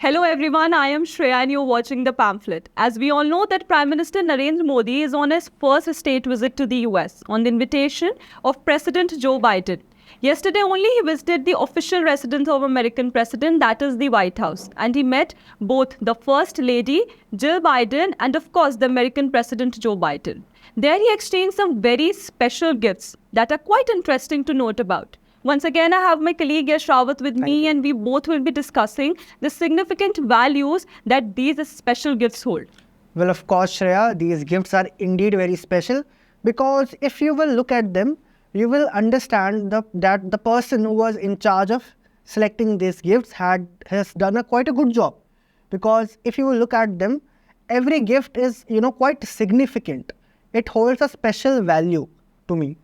Hello everyone, I am Shreya and you're watching the Pamphlet. As we all know that Prime Minister Narendra Modi is on his first state visit to the US on the invitation of President Joe Biden. Yesterday only he visited the official residence of American President, that is the White House, and he met both the First Lady Jill Biden and of course the American President Joe Biden. There he exchanged some very special gifts that are quite interesting to note about. Once again, I have my colleague Yash Rawat with me and we both will be discussing the significant values that these special gifts hold. Well, of course, Shreya, these gifts are indeed very special because if you will look at them, you will understand that the person who was in charge of selecting these gifts has done quite a good job. Because if you will look at them, every gift is, quite significant. It holds a special value to me.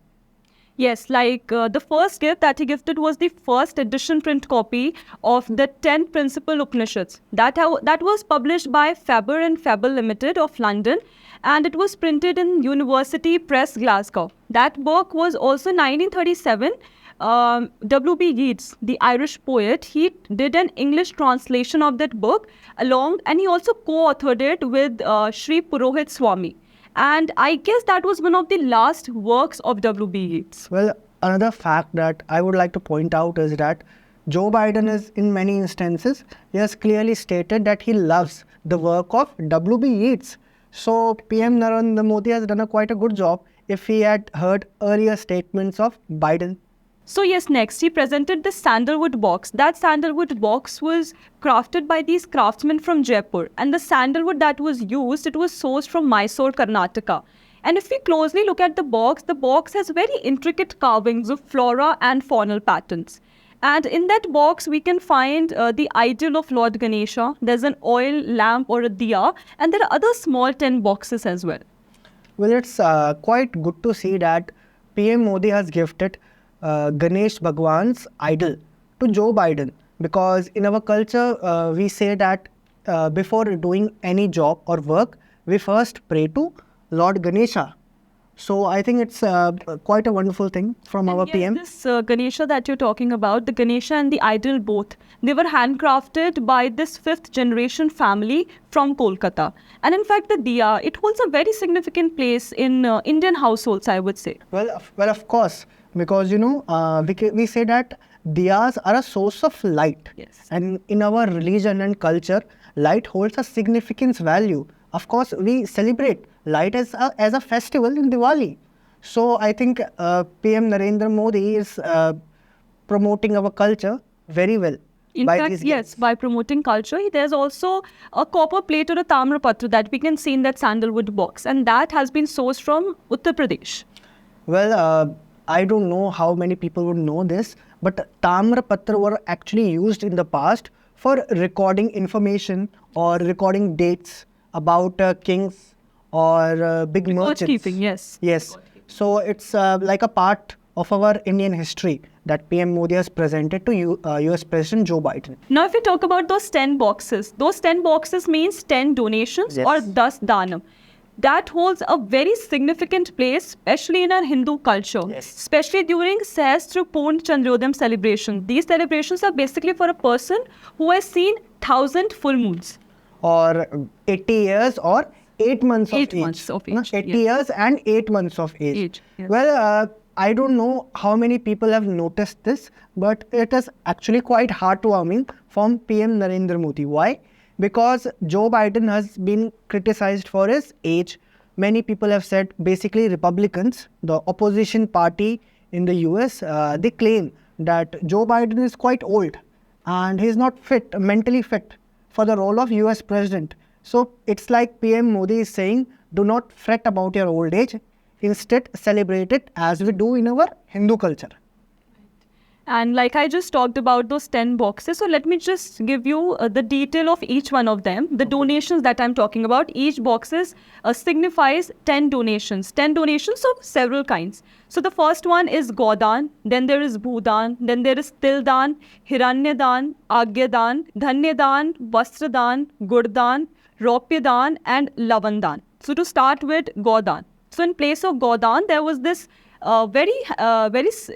Yes, like the first gift that he gifted was the first edition print copy of the 10 Principal Upanishads. That was published by Faber and Faber Limited of London, and it was printed in University Press, Glasgow. That book was also 1937. W.B. Yeats, the Irish poet, he did an English translation of that book and he also co-authored it with Sri Purohit Swami. And I guess that was one of the last works of W.B. Yeats. Well, another fact that I would like to point out is that Joe Biden is, in many instances, he has clearly stated that he loves the work of W.B. Yeats. So, PM Narendra Modi has done quite a good job if he had heard earlier statements of Biden. So yes, next he presented the sandalwood box. That sandalwood box was crafted by these craftsmen from Jaipur. And the sandalwood that was used, it was sourced from Mysore, Karnataka. And if we closely look at the box has very intricate carvings of flora and faunal patterns. And in that box, we can find the idol of Lord Ganesha. There's an oil lamp or a diya. And there are other small tin boxes as well. Well, it's quite good to see that PM Modi has gifted Ganesh Bhagwan's idol to Joe Biden, because in our culture we say that before doing any job or work we first pray to Lord Ganesha. So I think it's quite a wonderful thing from our PM. This Ganesha that you're talking about, the Ganesha and the idol both, they were handcrafted by this 5th generation family from Kolkata. And in fact the diya, it holds a very significant place in Indian households, I would say. Well, of course. Because, we say that diyas are a source of light. Yes. And in our religion and culture, light holds a significant value. Of course, we celebrate light as a festival in Diwali. So, I think PM Narendra Modi is promoting our culture very well. In fact, yes, by promoting culture, there's also a copper plate or a tamrapatra that we can see in that sandalwood box. And that has been sourced from Uttar Pradesh. Well, I don't know how many people would know this, but tamrapatra were actually used in the past for recording information or recording dates about kings or big merchants. Record-keeping, yes. Yes. So it's like a part of our Indian history that PM Modi has presented to US President Joe Biden. Now, if we talk about those 10 boxes means 10 donations, yes, or das danam. That holds a very significant place, especially in our Hindu culture, yes, especially during Sahastra Purn Chandrodayam celebration. These celebrations are basically for a person who has seen 1,000 full moons. Or 80 years or 8 months of age. 8 months of age. No, 80 yes, years and 8 months of age. Yes. Well, I don't know how many people have noticed this, but it is actually quite heartwarming from PM Narendra Modi. Why? Because Joe Biden has been criticized for his age. Many people have said, basically Republicans, the opposition party in the US, they claim that Joe Biden is quite old and he's not mentally fit for the role of US president. So it's like PM Modi is saying, do not fret about your old age. Instead, celebrate it as we do in our Hindu culture. And like I just talked about those 10 boxes, so let me just give you the detail of each one of them. The donations that I'm talking about, each boxes signifies 10 donations. 10 donations of several kinds. So the first one is Godan, then there is Bhudan, then there is Tildan, Hiranyadan, Agyadan, Dhanyadan, Vastradan, Gurdan, Ropyadan and Lavandan. So to start with Godan. So in place of Godan, there was this very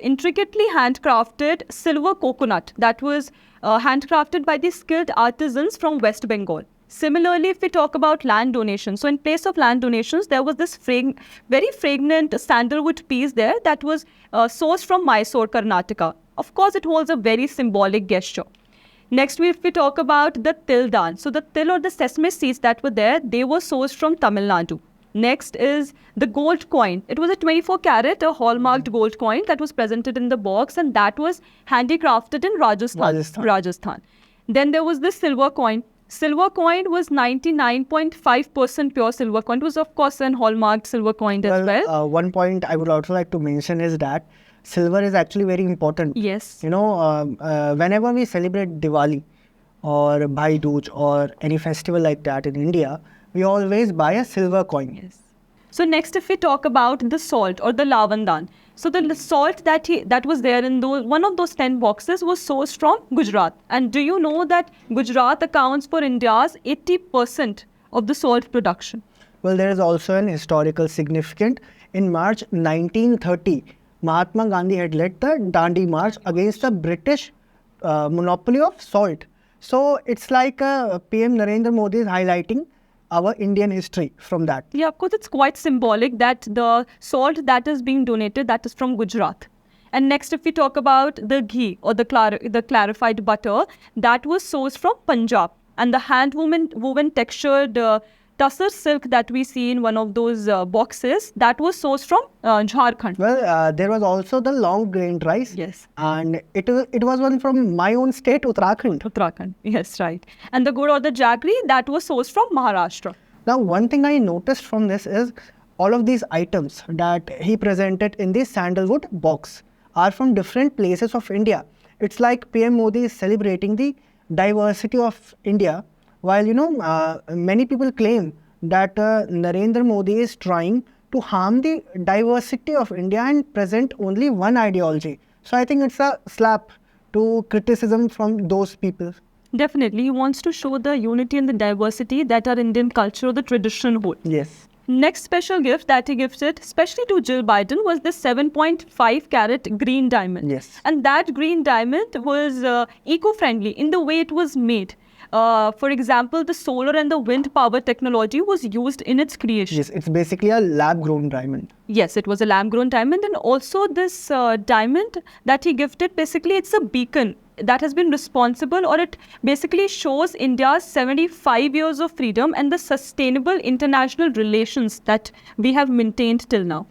intricately handcrafted silver coconut that was handcrafted by the skilled artisans from West Bengal. Similarly, if we talk about land donations, so in place of land donations, there was this very fragrant sandalwood piece there that was sourced from Mysore, Karnataka. Of course, it holds a very symbolic gesture. Next, if we talk about the til dance, so the til or the sesame seeds that were there, they were sourced from Tamil Nadu. Next is the gold coin. It was a 24 carat, a hallmarked gold coin that was presented in the box, and that was handicrafted in Rajasthan. Then there was the silver coin. Silver coin was 99.5% pure silver coin. It was, of course, an hallmarked silver coin as well. One point I would also like to mention is that silver is actually very important. Yes. You know, whenever we celebrate Diwali or Bhai Dooj or any festival like that in India, we always buy a silver coin. Yes. So next, if we talk about the salt or the lavandan, so the salt that was there in one of those 10 boxes was sourced from Gujarat. And do you know that Gujarat accounts for India's 80% of the salt production? Well, there is also an historical significance. In March 1930, Mahatma Gandhi had led the Dandi March against the British monopoly of salt. So it's like PM Narendra Modi is highlighting our Indian history from that. Yeah, of course, it's quite symbolic that the salt that is being donated, that is from Gujarat. And next, if we talk about the ghee or the clarified butter, that was sourced from Punjab. And the hand-woven textured tussar silk that we see in one of those boxes, that was sourced from Jharkhand. Well, there was also the long-grained rice. Yes. And it was one from my own state, Uttarakhand. Uttarakhand, yes, right. And the gur or the jaggery, that was sourced from Maharashtra. Now, one thing I noticed from this is all of these items that he presented in the sandalwood box are from different places of India. It's like PM Modi is celebrating the diversity of India, while, you know, many people claim that Narendra Modi is trying to harm the diversity of India and present only one ideology. So I think it's a slap to criticism from those people. Definitely, he wants to show the unity and the diversity that our Indian culture or the tradition hold. Yes. Next special gift that he gifted, especially to Jill Biden, was the 7.5 carat green diamond. Yes. And that green diamond was eco-friendly in the way it was made. For example, the solar and the wind power technology was used in its creation. Yes, it's basically a lab-grown diamond. Yes, it was a lab-grown diamond. And also this diamond that he gifted, basically it's a beacon that has been responsible, or it basically shows India's 75 years of freedom and the sustainable international relations that we have maintained till now.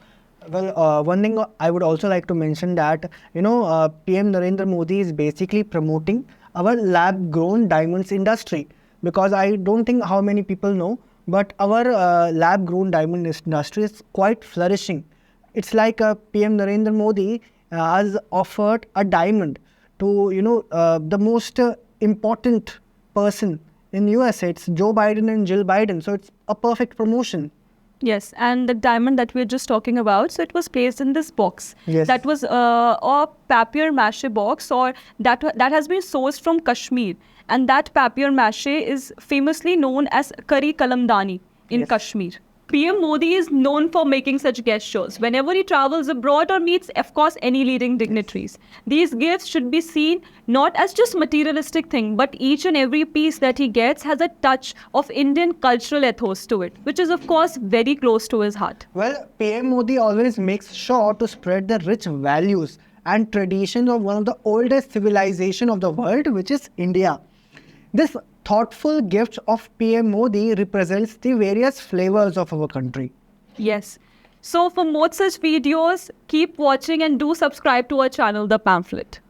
Well, one thing I would also like to mention that, you know, PM Narendra Modi is basically promoting our lab-grown diamonds industry, because I don't think how many people know, but our lab-grown diamond industry is quite flourishing. It's like PM Narendra Modi has offered a diamond to, you know, the most important person in USA. It's Joe Biden and Jill Biden. So it's a perfect promotion. Yes, and the diamond that we're just talking about, so it was placed in this box. Yes. That was a papier-mâché box, or that has been sourced from Kashmir. And that papier-mâché is famously known as Kari Kalamdani in Yes. Kashmir. PM Modi is known for making such gestures whenever he travels abroad or meets, of course, any leading dignitaries. These gifts should be seen not as just materialistic thing, but each and every piece that he gets has a touch of Indian cultural ethos to it, which is, of course, very close to his heart. Well, PM Modi always makes sure to spread the rich values and traditions of one of the oldest civilization of the world, which is India. This thoughtful gift of PM Modi represents the various flavors of our country. Yes. So for more such videos, keep watching and do subscribe to our channel, The Pamphlet.